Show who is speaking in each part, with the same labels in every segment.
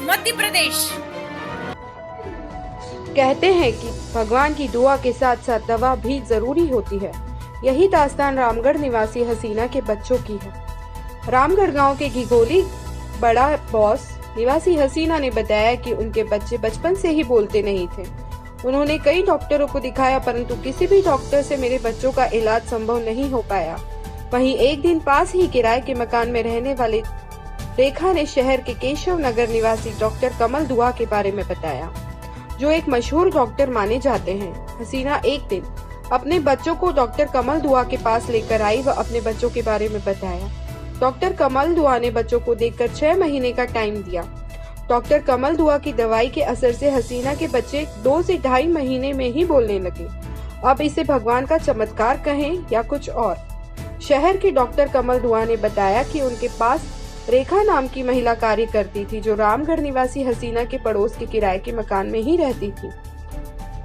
Speaker 1: मध्य प्रदेश।
Speaker 2: कहते हैं कि भगवान की दुआ के साथ साथ दवा भी जरूरी होती है। यही दास्तान रामगढ़ निवासी हसीना के बच्चों की है। रामगढ़ गांव के घिघोली बड़ा बॉस निवासी हसीना ने बताया कि उनके बच्चे बचपन से ही बोलते नहीं थे। उन्होंने कई डॉक्टरों को दिखाया, परंतु किसी भी डॉक्टर से मेरे बच्चों का इलाज संभव नहीं हो पाया। वहीं एक दिन पास ही किराए के मकान में रहने वाले रेखा ने शहर के केशव नगर निवासी डॉक्टर कमल दुआ के बारे में बताया, जो एक मशहूर डॉक्टर माने जाते हैं। हसीना एक दिन अपने बच्चों को डॉक्टर कमल दुआ के पास लेकर आई व अपने बच्चों के बारे में बताया। डॉक्टर कमल दुआ ने बच्चों को देखकर 6 महीने का टाइम दिया। डॉक्टर कमल दुआ की दवाई के असर से हसीना के बच्चे 2 से 2.5 महीने में ही बोलने लगे। अब इसे भगवान का चमत्कार कहें या कुछ और। शहर के डॉक्टर कमल दुआ ने बताया कि उनके पास रेखा नाम की महिला कार्य करती थी, जो रामगढ़ निवासी हसीना के पड़ोस के किराए के मकान में ही रहती थी।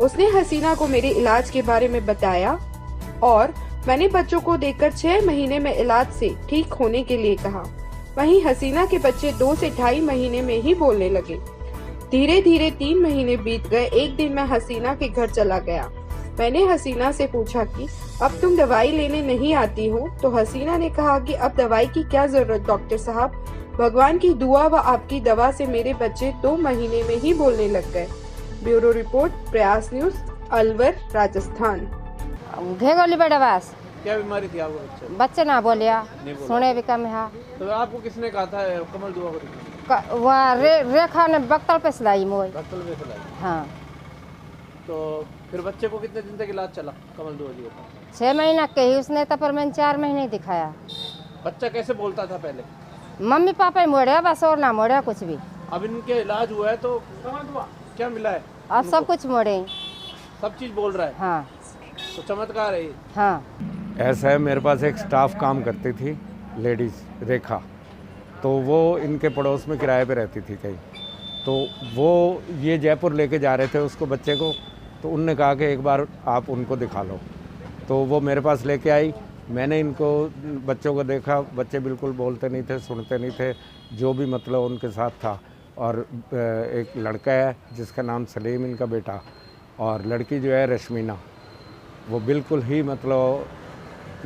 Speaker 2: उसने हसीना को मेरे इलाज के बारे में बताया और मैंने बच्चों को देखकर 6 महीने में इलाज से ठीक होने के लिए कहा। वहीं हसीना के बच्चे 2 से 2.5 महीने में ही बोलने लगे। धीरे धीरे 3 महीने बीत गए। एक दिन मैं हसीना के घर चला गया। मैंने हसीना से पूछा कि अब तुम दवाई लेने नहीं आती हो? तो हसीना ने कहा कि अब दवाई की क्या जरूरत डॉक्टर साहब, भगवान की दुआ व आपकी दवा से मेरे बच्चे 2 महीने में ही बोलने लग गए। ब्यूरो रिपोर्ट, प्रयास न्यूज, अलवर, राजस्थान।
Speaker 3: घेगोली बड़ा बास।
Speaker 4: क्या बीमारी थी आपको?
Speaker 3: बच्चे ना बोलिया, सुने भी कम है।
Speaker 4: तो आपको किसने कहा था कमल दुआ को?
Speaker 3: वह रेखा ने बक्तल पे सिलाई मोई।
Speaker 4: बक्तल पे सिलाई।
Speaker 3: हाँ।
Speaker 4: तो फिर बच्चे को कितने दिन तक इलाज चला कमल दुआ जी का?
Speaker 3: 6 महीना के ही उसने तो, पर मैंने 4 महीने दिखाया।
Speaker 4: बच्चा कैसे बोलता था पहले?
Speaker 3: मम्मी पापा ही मोड़े बस, और ना मोड़े कुछ भी।
Speaker 4: अब इनके इलाज हुआ है तो क्या मिला है?
Speaker 3: अब सब कुछ मोड़े,
Speaker 4: सब चीज बोल रहा है।
Speaker 3: हाँ।
Speaker 4: तो चमत्कार है।
Speaker 3: हाँ।
Speaker 5: ऐसा है, मेरे पास एक स्टाफ काम करती थी लेडीज़ रेखा, तो वो इनके पड़ोस में किराए पे रहती थी कहीं। तो वो ये जयपुर लेके जा रहे थे उसको, बच्चे को, तो उनने कहा कि एक बार आप उनको दिखा लो। तो वो मेरे पास लेके आई। मैंने इनको बच्चों को देखा, बच्चे बिल्कुल बोलते नहीं थे, सुनते नहीं थे, जो भी मतलब उनके साथ था। और एक लड़का है जिसका नाम सलीम, इनका बेटा, और लड़की जो है रश्मीना, वो बिल्कुल ही मतलब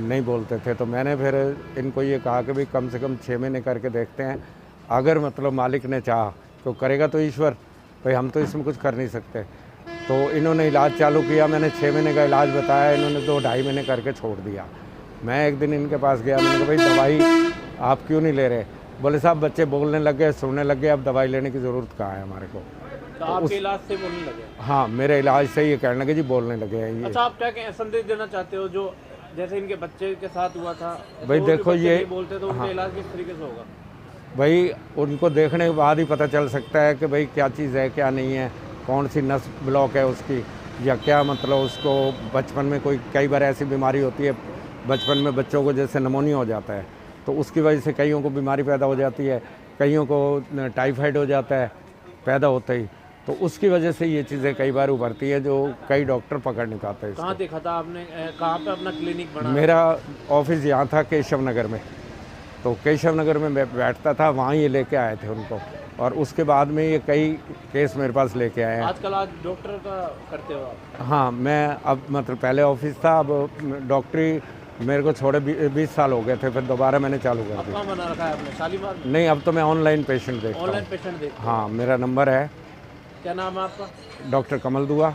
Speaker 5: नहीं बोलते थे। तो मैंने फिर इनको ये कहा कि भाई कम से कम 6 महीने करके देखते हैं, अगर मतलब मालिक ने चाहा तो करेगा तो ईश्वर, भाई हम तो इसमें कुछ कर नहीं सकते। तो इन्होंने इलाज चालू किया। मैंने 6 महीने का इलाज बताया, इन्होंने 2-2.5 महीने करके छोड़ दिया। मैं एक दिन इनके पास गया, मैंने कहा भाई दवाई आप क्यों नहीं ले रहे? बोले साहब बच्चे बोलने लग गए, सुनने लग गए, अब दवाई लेने की ज़रूरत कहाँ है हमारे को।
Speaker 4: तो आपके इलाज से बोलने लगे?
Speaker 5: हाँ, मेरे इलाज से ये कहने लगे जी बोलने लगे हैं ये।
Speaker 4: अच्छा, आप क्या संदेश देना चाहते हो जो जैसे इनके बच्चे के साथ हुआ था?
Speaker 5: भाई
Speaker 4: तो
Speaker 5: देखो ये
Speaker 4: बोलते तो उनका इलाज किस तरीके से होगा?
Speaker 5: भाई उनको देखने के बाद ही पता चल सकता है कि भाई क्या चीज़ है क्या नहीं है, कौन सी नस ब्लॉक है उसकी, या क्या मतलब उसको बचपन में कोई, कई बार ऐसी बीमारी होती है बचपन में बच्चों को, जैसे निमोनिया हो जाता है, तो उसकी वजह से कईयों को बीमारी पैदा हो जाती है, कईयों को टाइफाइड हो जाता है पैदा होते ही। तो उसकी वजह से ये चीज़ें कई बार उभरती है जो कई डॉक्टर पकड़ नहीं पाते।
Speaker 4: कहाँ देखा था आपने? कहाँ पे अपना क्लिनिक बना?
Speaker 5: मेरा ऑफिस यहाँ था केशव नगर में, तो केशव नगर में मैं बैठता था, वहाँ ये लेके आए थे उनको, और उसके बाद में ये कई केस मेरे पास लेके आए हैं।
Speaker 4: आजकल आज डॉक्टर का करते हो आप?
Speaker 5: हाँ, मैं अब मतलब पहले ऑफिस था, अब डॉक्टरी मेरे को छोड़े 20 साल हो गए थे, फिर दोबारा मैंने चालू कर दिया।
Speaker 4: कहाँ बना रखा है आपने? शालीमार?
Speaker 5: नहीं, अब तो मैं ऑनलाइन पेशेंट देखता हूँ।
Speaker 4: ऑनलाइन पेशेंट देखते?
Speaker 5: हाँ, मेरा नंबर है।
Speaker 4: क्या नाम है आपका?
Speaker 5: डॉक्टर कमल दुआ।